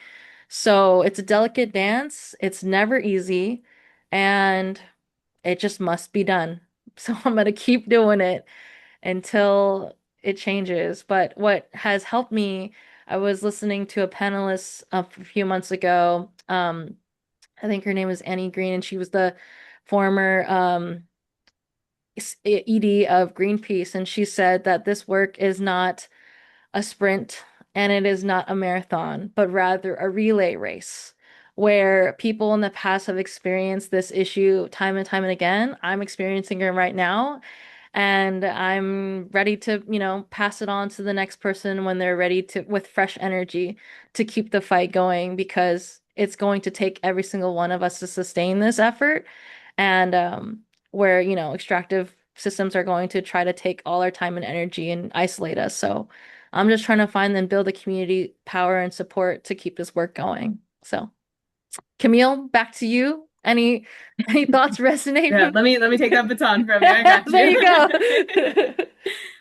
So it's a delicate dance. It's never easy, and it just must be done. So I'm gonna keep doing it until it changes. But what has helped me, I was listening to a panelist a few months ago. I think her name was Annie Green, and she was the former ED of Greenpeace, and she said that this work is not a sprint and it is not a marathon, but rather a relay race where people in the past have experienced this issue time and time and again. I'm experiencing it right now, and I'm ready to, pass it on to the next person when they're ready to, with fresh energy to keep the fight going because it's going to take every single one of us to sustain this effort. And where, extractive systems are going to try to take all our time and energy and isolate us. So I'm just trying to find and build a community power and support to keep this work going. So, Camille, back to you. Any thoughts resonate Yeah, from let me take that baton from you. I got there you you.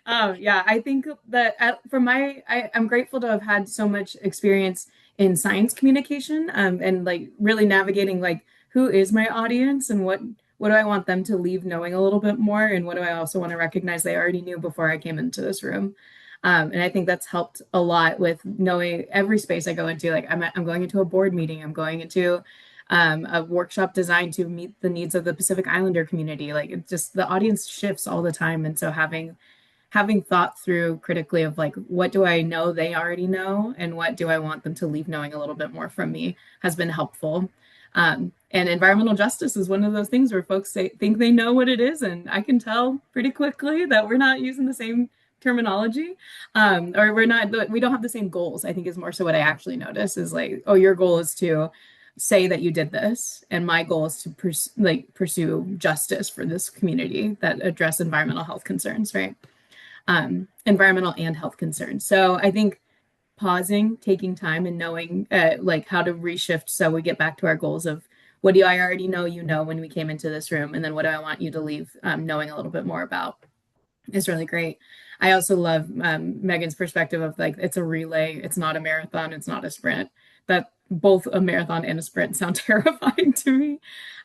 go. Yeah, I think that I'm grateful to have had so much experience in science communication, and like really navigating like who is my audience and what do I want them to leave knowing a little bit more, and what do I also want to recognize they already knew before I came into this room. And I think that's helped a lot with knowing every space I go into. Like I'm going into a board meeting, I'm going into a workshop designed to meet the needs of the Pacific Islander community. Like it's just the audience shifts all the time, and so having thought through critically of like what do I know they already know and what do I want them to leave knowing a little bit more from me has been helpful. And environmental justice is one of those things where folks think they know what it is, and I can tell pretty quickly that we're not using the same terminology, or we don't have the same goals. I think is more so what I actually notice is like, oh, your goal is to say that you did this, and my goal is to pursue justice for this community that address environmental health concerns, right? Environmental and health concerns. So I think pausing, taking time, and knowing like how to reshift so we get back to our goals of what do I already know you know when we came into this room, and then what do I want you to leave knowing a little bit more about is really great. I also love Megan's perspective of like it's a relay, it's not a marathon, it's not a sprint. That both a marathon and a sprint sound terrifying to me.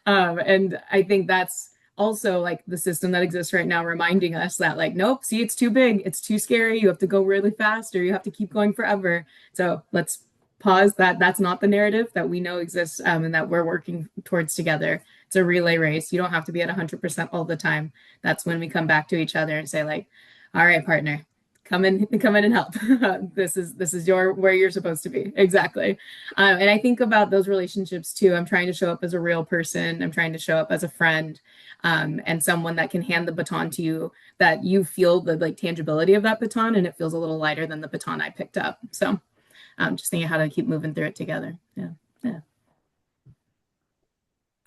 And I think that's also like the system that exists right now reminding us that like, nope, see, it's too big, it's too scary, you have to go really fast or you have to keep going forever. So let's pause that. That's not the narrative that we know exists and that we're working towards together. It's a relay race. You don't have to be at 100% all the time. That's when we come back to each other and say like, all right, partner, come in and help. This is where you're supposed to be. Exactly. And I think about those relationships too. I'm trying to show up as a real person. I'm trying to show up as a friend, and someone that can hand the baton to you, that you feel the like tangibility of that baton, and it feels a little lighter than the baton I picked up. So just thinking how to keep moving through it together. Yeah. Yeah.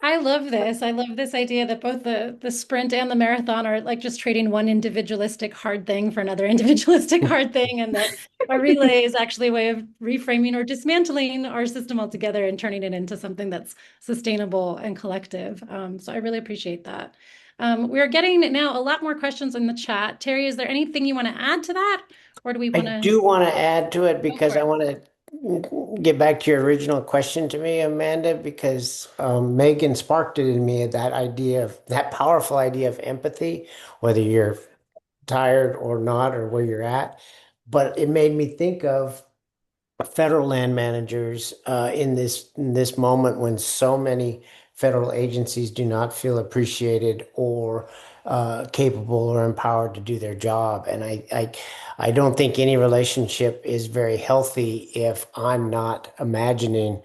I love this. I love this idea that both the sprint and the marathon are like just trading one individualistic hard thing for another individualistic hard thing, and that a relay is actually a way of reframing or dismantling our system altogether and turning it into something that's sustainable and collective. So I really appreciate that. We're getting now a lot more questions in the chat. Terry, is there anything you want to add to that, or do we I want to do want to add to it go for because I it? want to get back to your original question to me, Amanda, because Megan sparked it in me that idea of that powerful idea of empathy, whether you're tired or not, or where you're at. But it made me think of federal land managers in this moment when so many federal agencies do not feel appreciated or capable or empowered to do their job. And I don't think any relationship is very healthy if I'm not imagining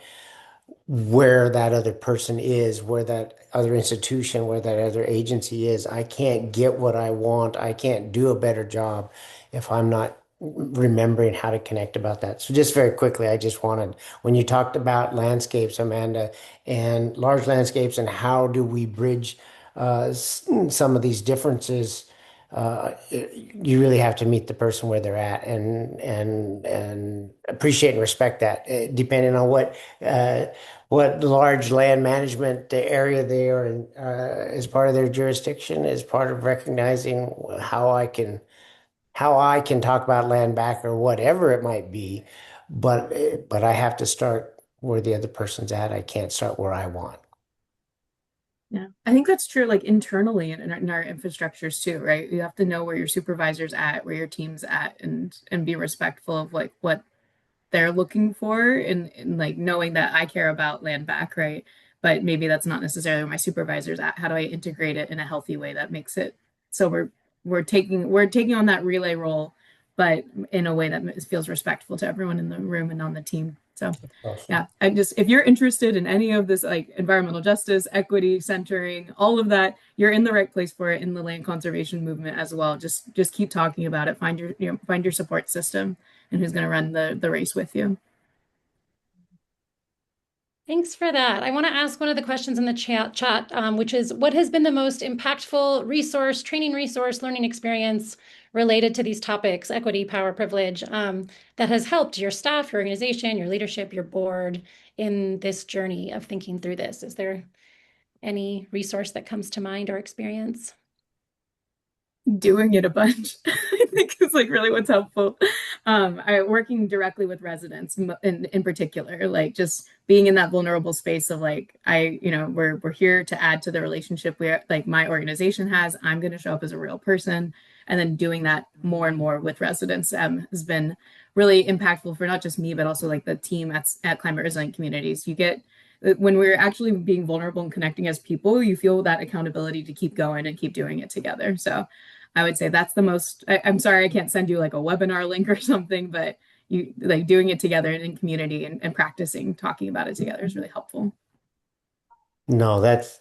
where that other person is, where that other institution, where that other agency is. I can't get what I want. I can't do a better job if I'm not remembering how to connect about that. So just very quickly, I just wanted, when you talked about landscapes, Amanda, and large landscapes, and how do we bridge some of these differences, you really have to meet the person where they're at and appreciate and respect that, depending on what large land management area they are in, as part of their jurisdiction, as part of recognizing how I can talk about land back or whatever it might be, but I have to start where the other person's at. I can't start where I want. Yeah, I think that's true, like internally in our infrastructures too, right? You have to know where your supervisor's at, where your team's at, and be respectful of like what they're looking for, and like knowing that I care about land back, right? But maybe that's not necessarily where my supervisor's at. How do I integrate it in a healthy way that makes it so we're taking on that relay role, but in a way that feels respectful to everyone in the room and on the team. So Awesome. yeah, I just if you're interested in any of this like environmental justice, equity, centering, all of that, you're in the right place for it in the land conservation movement as well. Just keep talking about it. Find your support system and who's going to run the race with you. Thanks for that. I want to ask one of the questions in the chat, which is what has been the most impactful resource, training resource, learning experience related to these topics, equity, power, privilege, that has helped your staff, your organization, your leadership, your board in this journey of thinking through this? Is there any resource that comes to mind or experience? Doing it a bunch, I think is like really what's helpful. I working directly with residents in particular, like just being in that vulnerable space of like we're here to add to the relationship we like my organization has. I'm going to show up as a real person, and then doing that more and more with residents has been really impactful for not just me but also like the team at Climate Resilient Communities. You get when we're actually being vulnerable and connecting as people, you feel that accountability to keep going and keep doing it together. So I would say that's the most. I'm sorry I can't send you like a webinar link or something, but you like doing it together and in community and practicing talking about it together is really helpful. No, that's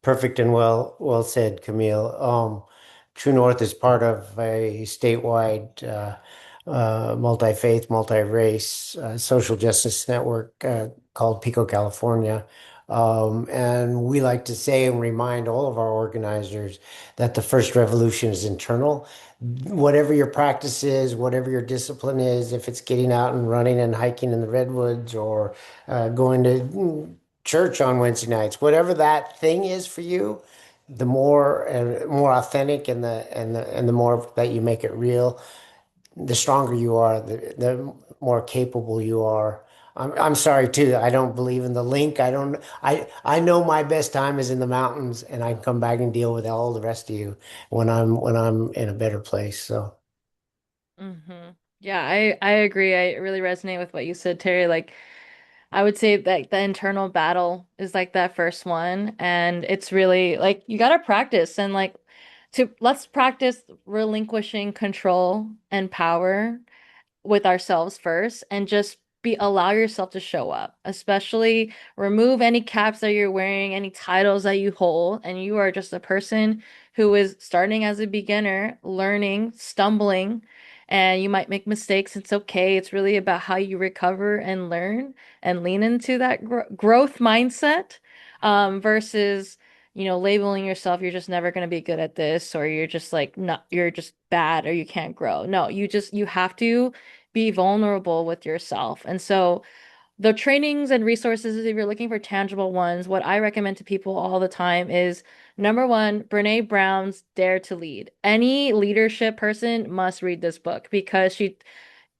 perfect and well said, Camille. True North is part of a statewide multi-faith, multi-race social justice network called Pico, California. And we like to say and remind all of our organizers that the first revolution is internal. Whatever your practice is, whatever your discipline is, if it's getting out and running and hiking in the redwoods or going to church on Wednesday nights, whatever that thing is for you, the more authentic and the more that you make it real, the stronger you are, the more capable you are. I'm sorry too. I don't believe in the link. I know my best time is in the mountains and I come back and deal with all the rest of you when I'm in a better place. So Hmm. Yeah, I agree. I really resonate with what you said, Terry. Like, I would say that the internal battle is like that first one, and it's really like you gotta practice and like to let's practice relinquishing control and power with ourselves first and just be allow yourself to show up, especially remove any caps that you're wearing, any titles that you hold, and you are just a person who is starting as a beginner, learning, stumbling, and you might make mistakes. It's okay. It's really about how you recover and learn and lean into that growth mindset, versus labeling yourself, you're just never going to be good at this, or you're just like, not, you're just bad, or you can't grow. No, you have to be vulnerable with yourself. And so the trainings and resources, if you're looking for tangible ones, what I recommend to people all the time is number one, Brene Brown's Dare to Lead. Any leadership person must read this book because she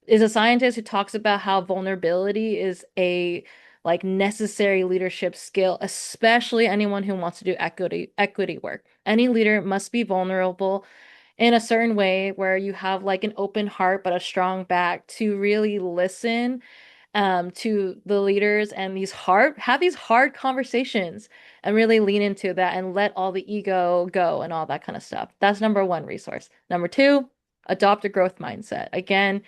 is a scientist who talks about how vulnerability is a like necessary leadership skill, especially anyone who wants to do equity work. Any leader must be vulnerable in a certain way where you have like an open heart but a strong back to really listen to the leaders and have these hard conversations and really lean into that and let all the ego go and all that kind of stuff. That's number one resource. Number two, adopt a growth mindset. Again,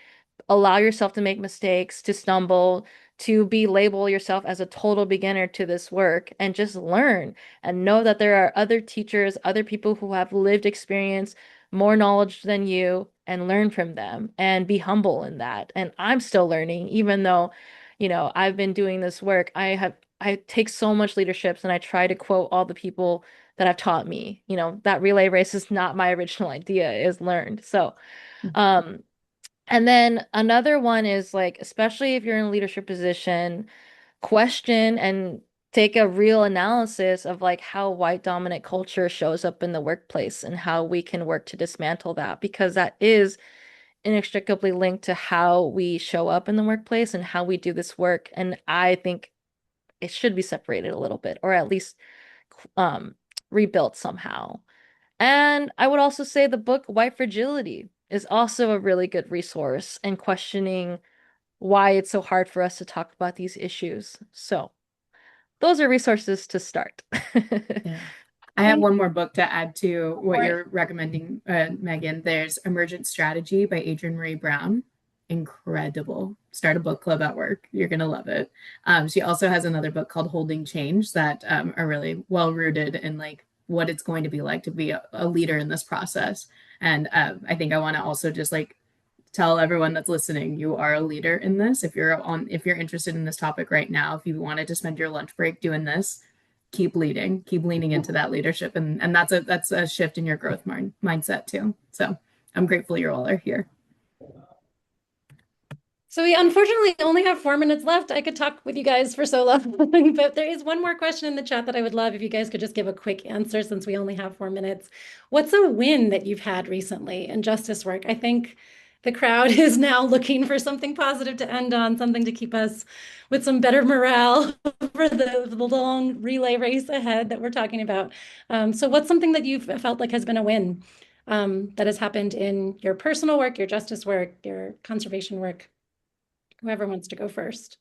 allow yourself to make mistakes, to stumble, to be label yourself as a total beginner to this work and just learn and know that there are other teachers, other people who have lived experience, more knowledge than you, and learn from them and be humble in that. And I'm still learning, even though, I've been doing this work. I take so much leaderships and I try to quote all the people that have taught me. That relay race is not my original idea, is learned. So, um, and then another one is like, especially if you're in a leadership position, question and take a real analysis of like how white dominant culture shows up in the workplace and how we can work to dismantle that because that is inextricably linked to how we show up in the workplace and how we do this work. And I think it should be separated a little bit or at least um, rebuilt somehow. And I would also say the book White Fragility is also a really good resource in questioning why it's so hard for us to talk about these issues. So, those are resources to start. Yeah. I have one more book to add to what Right. you're recommending, Megan. There's Emergent Strategy by Adrienne Ray Brown. Incredible. Start a book club at work. You're going to love it. She also has another book called Holding Change that are really well rooted in like what it's going to be like to be a leader in this process. And I think I want to also just like tell everyone that's listening, you are a leader in this. If you're interested in this topic right now, if you wanted to spend your lunch break doing this, keep leading, keep leaning into that leadership. And that's a shift in your growth mindset too. So I'm grateful you all are here. So we unfortunately only have 4 minutes left. I could talk with you guys for so long, but there is one more question in the chat that I would love if you guys could just give a quick answer since we only have 4 minutes. What's a win that you've had recently in justice work? I think the crowd is now looking for something positive to end on, something to keep us with some better morale for the long relay race ahead that we're talking about. So what's something that you've felt like has been a win that has happened in your personal work, your justice work, your conservation work? Whoever wants to go first.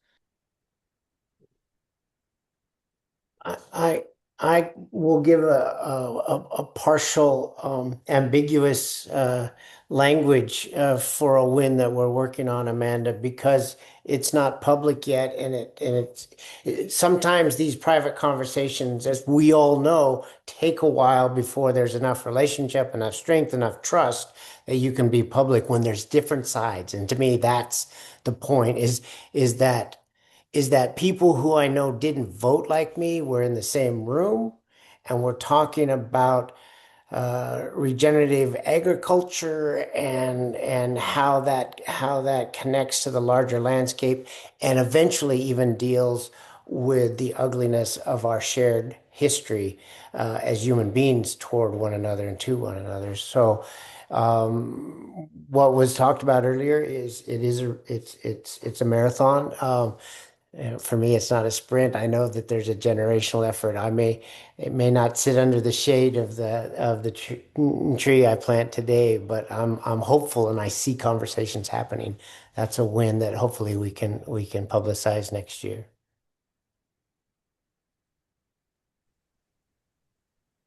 I I will give a partial ambiguous language for a win that we're working on, Amanda, because it's not public yet, sometimes these private conversations, as we all know, take a while before there's enough relationship, enough strength, enough trust that you can be public when there's different sides. And to me, that's the point, is that people who I know didn't vote like me were in the same room and we're talking about regenerative agriculture and how that connects to the larger landscape and eventually even deals with the ugliness of our shared history as human beings toward one another and to one another. So what was talked about earlier is it's a marathon. For me, it's not a sprint. I know that there's a generational effort. It may not sit under the shade of the tree I plant today, but I'm hopeful and I see conversations happening. That's a win that hopefully we can publicize next year.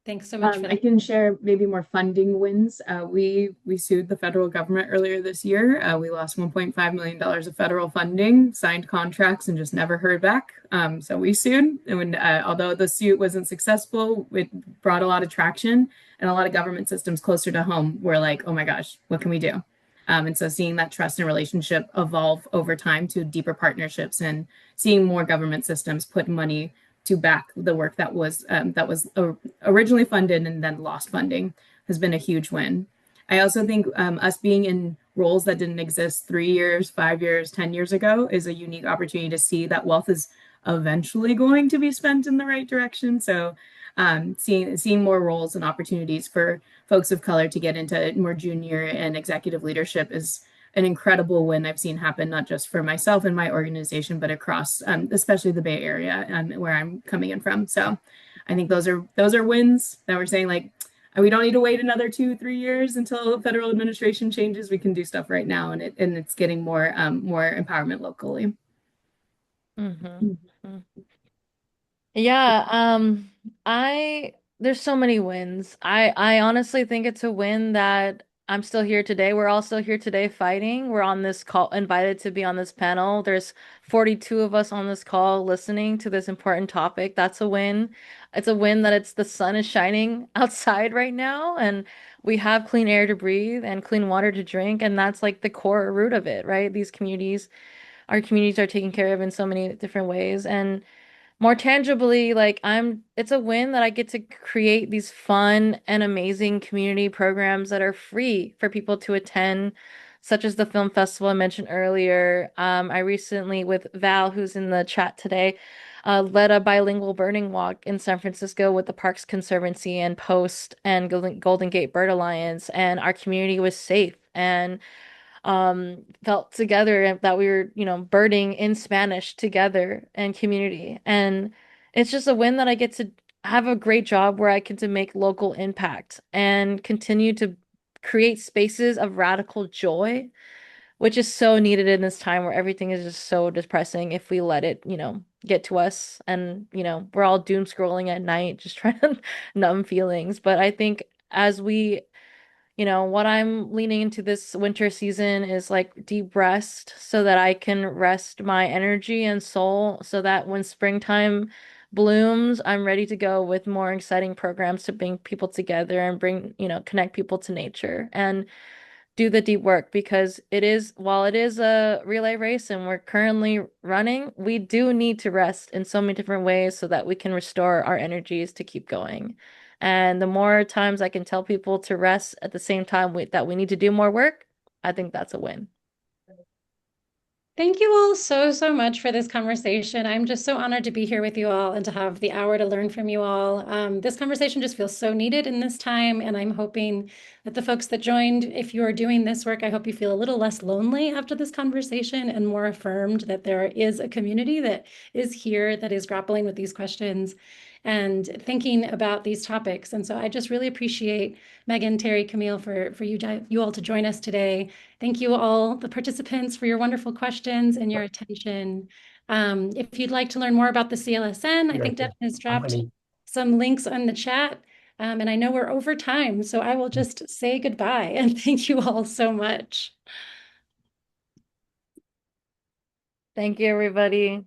Thanks so much for I that. can share maybe more funding wins. We sued the federal government earlier this year. We lost $1.5 million of federal funding, signed contracts, and just never heard back. So we sued, and although the suit wasn't successful, it brought a lot of traction, and a lot of government systems closer to home were like, "Oh my gosh, what can we do?" And so seeing that trust and relationship evolve over time to deeper partnerships and seeing more government systems put money to back the work that was originally funded and then lost funding has been a huge win. I also think us being in roles that didn't exist 3 years, 5 years, 10 years ago is a unique opportunity to see that wealth is eventually going to be spent in the right direction. So seeing more roles and opportunities for folks of color to get into more junior and executive leadership is an incredible win I've seen happen, not just for myself and my organization, but across, especially the Bay Area, where I'm coming in from. So I think those are wins that we're saying like we don't need to wait another 2, 3 years until federal administration changes. We can do stuff right now, and it's getting more empowerment locally. Mm-hmm. Yeah, I there's so many wins. I honestly think it's a win that I'm still here today. We're all still here today fighting. We're on this call, invited to be on this panel. There's 42 of us on this call listening to this important topic. That's a win. It's a win that the sun is shining outside right now and we have clean air to breathe and clean water to drink, and that's like the core root of it, right? Our communities are taken care of in so many different ways. And more tangibly, like it's a win that I get to create these fun and amazing community programs that are free for people to attend, such as the film festival I mentioned earlier. I recently, with Val, who's in the chat today, led a bilingual birding walk in San Francisco with the Parks Conservancy and Post and Golden Gate Bird Alliance, and our community was safe and felt together that we were, birding in Spanish together and community. And it's just a win that I get to have a great job where I get to make local impact and continue to create spaces of radical joy, which is so needed in this time where everything is just so depressing if we let it, get to us. And, we're all doom scrolling at night, just trying to numb feelings. But I think as we what I'm leaning into this winter season is like deep rest so that I can rest my energy and soul so that when springtime blooms, I'm ready to go with more exciting programs to bring people together and connect people to nature and do the deep work because while it is a relay race and we're currently running, we do need to rest in so many different ways so that we can restore our energies to keep going. And the more times I can tell people to rest at the same time that we need to do more work, I think that's a win. Thank you all so, so much for this conversation. I'm just so honored to be here with you all and to have the hour to learn from you all. This conversation just feels so needed in this time, and I'm hoping that the folks that joined, if you are doing this work, I hope you feel a little less lonely after this conversation and more affirmed that there is a community that is here that is grappling with these questions and thinking about these topics. And so I just really appreciate Megan, Terry, Camille for you all to join us today. Thank you all, the participants, for your wonderful questions and your attention. If you'd like to learn more about the CLSN, I think Devin has dropped some links on the chat. And I know we're over time, so I will just say goodbye and thank you all so much. Thank you, everybody.